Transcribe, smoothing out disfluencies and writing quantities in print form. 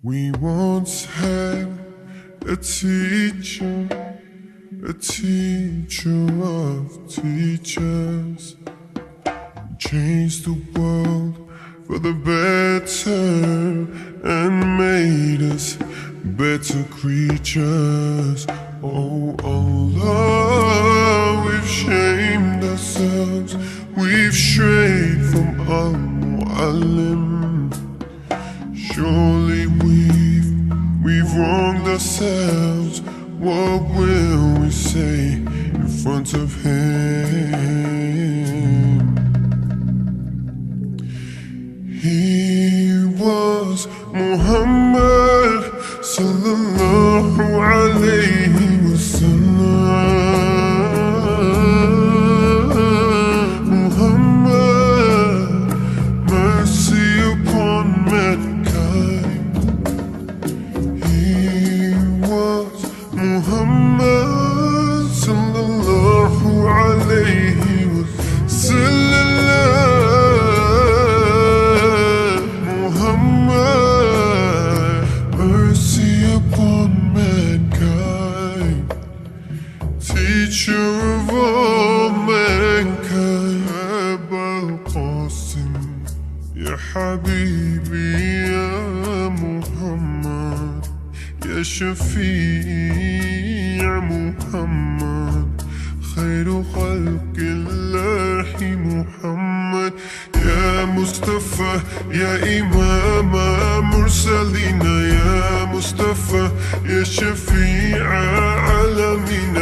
We once had a teacher of teachers, changed the world for the better and made us better creatures. Oh Allah, we've shamed ourselves, we've strayed from Al-Mu'allim. Surely we've wronged ourselves. What will we say in front of him? He was Muhammad sallallahu alayhi wa sallam. Muhammad, mercy upon mankind. He was Muhammad sallallahu alayhi wa sallam. Muhammad, mercy upon mankind, teacher of all mankind. Ab.Qasim, ya Habibi, ya Muhammad, ya Shafi' Muhammad, khayru khalqillahi Muhammad, ya Mustafa, ya Imam Mursalina, ya Mustafa, ya Shafi' Alamina.